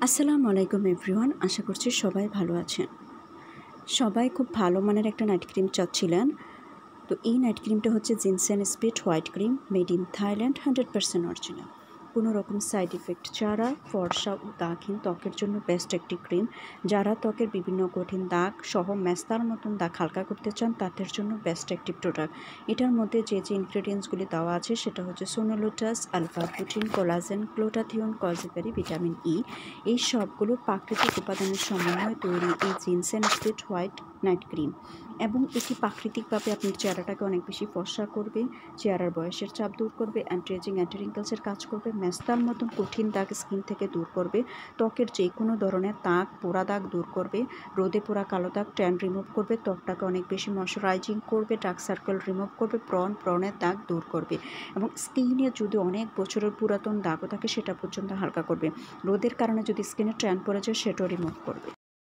আসসালামু আলাইকুম এভরিওয়ান, আশা করছি সবাই ভালো আছেন। সবাই খুব ভালো মানের একটা নাইট ক্রিম চাচ্ছিলেন। তো এই নাইট ক্রিমটা হচ্ছে ginseng speed white cream, made in Thailand, 100% original. কোনো রকম সাইড ইফেক্ট ছাড়া ফর্সা ও দাগহীন ত্বকের জন্য বেস্ট একটি ক্রিম। যারা ত্বকের বিভিন্ন কঠিন দাগ সহ মেস্তার মতন দাগ হালকা করতে চান তাদের জন্য বেস্ট একটি প্রোডাক্ট। এটার মধ্যে যে ইনগ্রেডিয়েন্টসগুলি দেওয়া আছে সেটা হচ্ছে সোনোলোটাস, আলফা প্রোটিন, কোলাজেন, গ্লুটাথিয়ন, কলজিবেরি, ভিটামিন ই। এই সবগুলো প্রাকৃতিক উপাদানের সমন্বয়ে তৈরি এই ginseng speed white night cream, এবং এটি প্রাকৃতিকভাবে আপনার চেহারাটাকে অনেক বেশি ফর্সা করবে, চেহারার বয়সের চাপ দূর করবে, অ্যান্টি এজিং, অ্যান্টি রিঙ্কেলসের কাজ করবে, মেস্তার মতন কঠিন দাগ স্কিন থেকে দূর করবে, ত্বকের যে কোনো ধরনের দাগ, পোড়া দাগ দূর করবে, রোদে পোড়া কালো দাগ ট্যান রিমুভ করবে, ত্বকটাকে অনেক বেশি ময়শ্চারাইজিং করবে, ডার্ক সার্কেল রিমুভ করবে, ব্রণের দাগ দূর করবে, এবং স্কিনে যদি অনেক বছরের পুরাতন দাগও থাকে সেটা পর্যন্ত হালকা করবে, রোদের কারণে যদি স্কিনে ট্যান পড়ে যায় সেটাও রিমুভ করবে।